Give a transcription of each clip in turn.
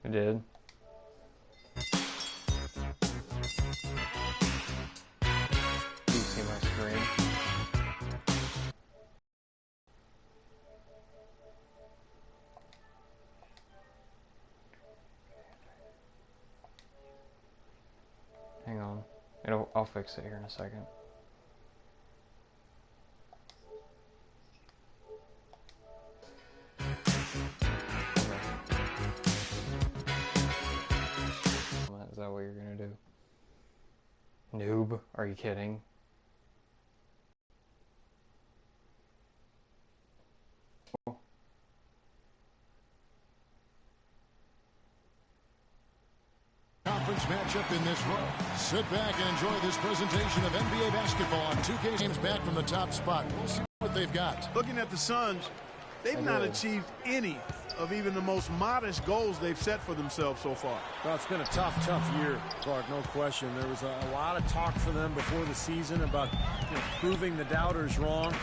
It did. You see my screen? Hang on. I'll fix it here in a second. Is that what you're gonna do? Noob? Are you kidding? Conference matchup in this row. Sit back and enjoy this presentation of NBA basketball on 2K games back from the top spot. We'll see what they've got. Looking at the Suns, they've not achieved any of even the most modest goals they've set for themselves so far. Well, it's been a tough year, Clark, no question. There was a lot of talk for them before the season about proving the doubters wrong.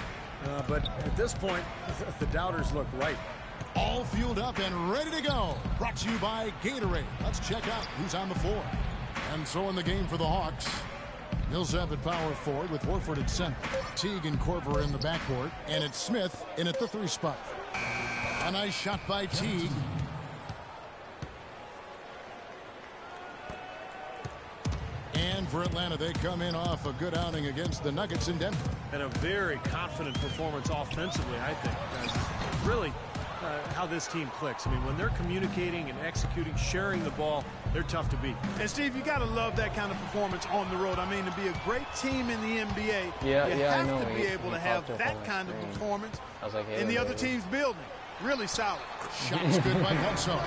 But at this point, the doubters look right. All fueled up and ready to go. Brought to you by Gatorade. Let's check out who's on the floor. And so in the game for the Hawks, Millsap at power forward with Horford at center. Teague and Korver in the backcourt. And it's Smith in at the 3 spot. A nice shot by Teague. And for Atlanta, they come in off a good outing against the Nuggets in Denver. And a very confident performance offensively, I think. That's really how this team clicks. I mean, when they're communicating and executing, sharing the ball, they're tough to beat. And, Steve, you got to love that kind of performance on the road. I mean, to be a great team in the NBA, you have to be able to have that kind of performance in the other team's building. Really solid. Shot's good by Bledsoe.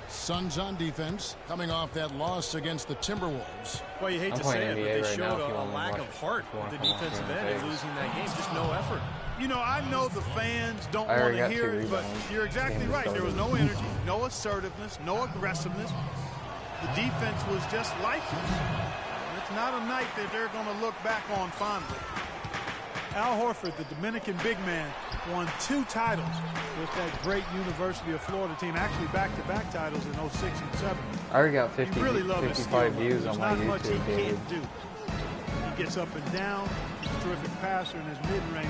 Suns on defense, coming off that loss against the Timberwolves. Well, you hate to say it, but they showed a lack of heart at the defensive end in losing that game. Just no effort. You know, I know the fans don't want to hear it, but you're exactly right. There was no energy, no assertiveness, no aggressiveness. The defense was just lifeless. It's not a night that they're going to look back on fondly. Al Horford, the Dominican big man, won 2 titles with that great University of Florida team. Actually, back-to-back titles in 06 and 07. I already got 55 views on my YouTube. There's not much he can't do. He gets up and down. He's a terrific passer in his mid-range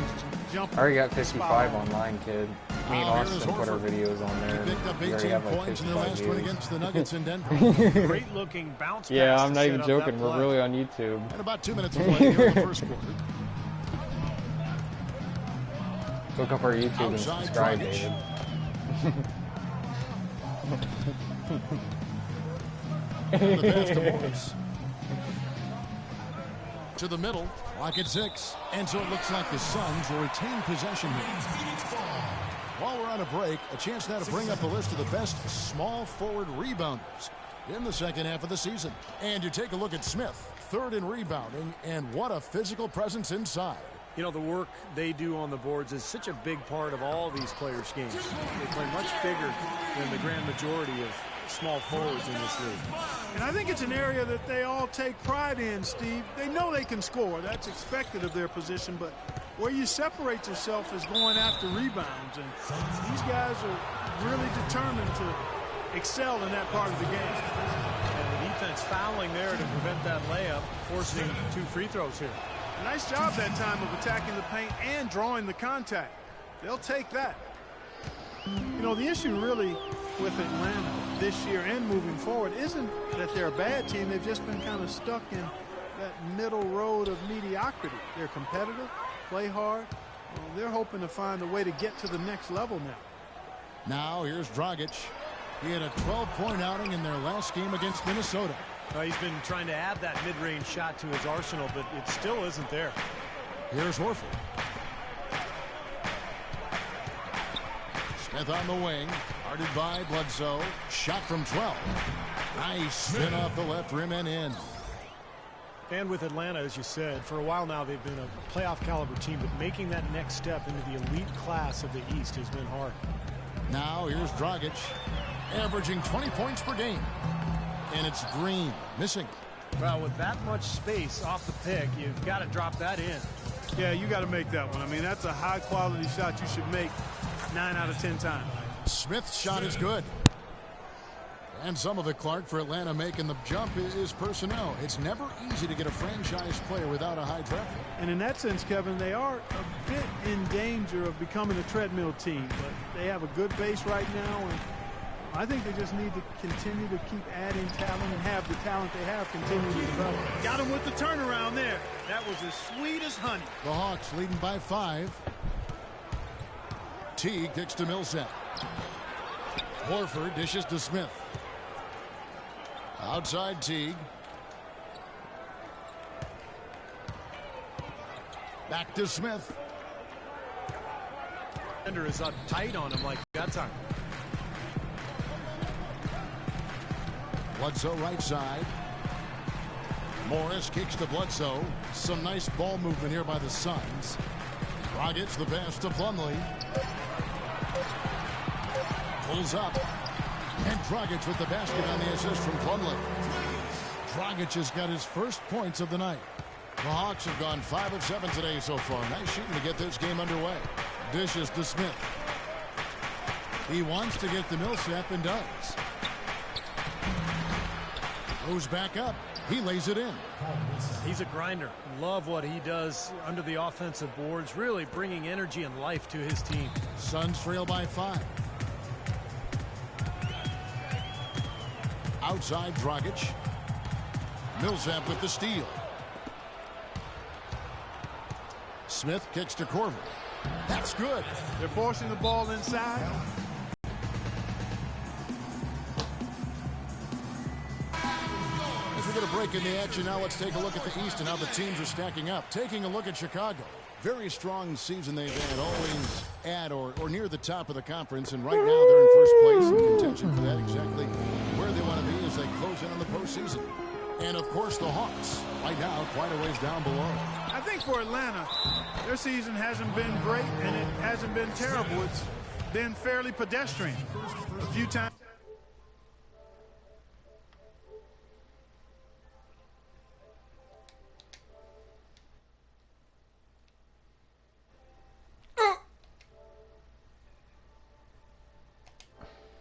jumper. I already got 55 online, kid. Me and Austin put our videos on there. He picked up 18 points in their last win against the Nuggets in Denver. Great-looking bounce pass. Yeah, I'm not even joking. We're really on YouTube. And about 2 minutes to play here in the first quarter. Look up our YouTube and subscribe, David. And the pass to Morris. To the middle, lock at 6. And so it looks like the Suns will retain possession here. While we're on a break, a chance now to bring up a list of the best small forward rebounders in the second half of the season. And you take a look at Smith, 3rd in rebounding, and what a physical presence inside. You know, the work they do on the boards is such a big part of all these players' games. They play much bigger than the grand majority of small forwards in this league. And I think it's an area that they all take pride in, Steve. They know they can score. That's expected of their position, but where you separate yourself is going after rebounds. And these guys are really determined to excel in that part of the game. And the defense fouling there to prevent that layup, forcing 2 free throws here. Nice job that time of attacking the paint and drawing the contact. They'll take that. You know, the issue really with Atlanta this year and moving forward isn't that they're a bad team. They've just been kind of stuck in that middle road of mediocrity. They're competitive, play hard. Well, they're hoping to find a way to get to the next level now. Now here's Dragic. He had a 12-point outing in their last game against Minnesota. He's been trying to add that mid-range shot to his arsenal, but it still isn't there. Here's Horford. Smith on the wing. Guarded by Bledsoe. Shot from 12. Nice spin off the left rim and in. And with Atlanta, as you said, for a while now they've been a playoff caliber team, but making that next step into the elite class of the East has been hard. Now here's Dragic, averaging 20 points per game. And it's Green missing. Well, with that much space off the pick, you've got to drop that in. Yeah, you got to make that one. I mean, that's a high-quality shot you should make 9 out of 10 times. Smith's shot is good. And some of it, Clark, for Atlanta making the jump is personnel. It's never easy to get a franchise player without a high draft pick. And in that sense, Kevin, they are a bit in danger of becoming a treadmill team. But they have a good base right now, and I think they just need to continue to keep adding talent and have the talent they have continue to develop. Got him with the turnaround there. That was as sweet as honey. The Hawks leading by 5. Teague kicks to Millsap. Horford dishes to Smith. Outside Teague. Back to Smith. Defender is up tight on him like that time. Bledsoe right side. Morris kicks to Bledsoe. Some nice ball movement here by the Suns. Dragic the pass to Plumlee. Pulls up. And Dragic with the basket on the assist from Plumlee. Dragic has got his first points of the night. The Hawks have gone 5 of 7 today so far. Nice shooting to get this game underway. Dishes to Smith. He wants to get to Millsap and does. Goes back up. He lays it in. He's a grinder. Love what he does under the offensive boards, really bringing energy and life to his team. Suns trail by 5. Outside Dragic. Millsap with the steal. Smith kicks to Korver. That's good. They're forcing the ball inside. As we get a break in the action now, let's take a look at the East and how the teams are stacking up. Taking a look at Chicago. Very strong season they've had, always at or near the top of the conference, and right now they're in first place in contention for that, exactly where they want to be as they close in on the postseason. And of course the Hawks, right now quite a ways down below. I think for Atlanta, their season hasn't been great and it hasn't been terrible. It's been fairly pedestrian. A few times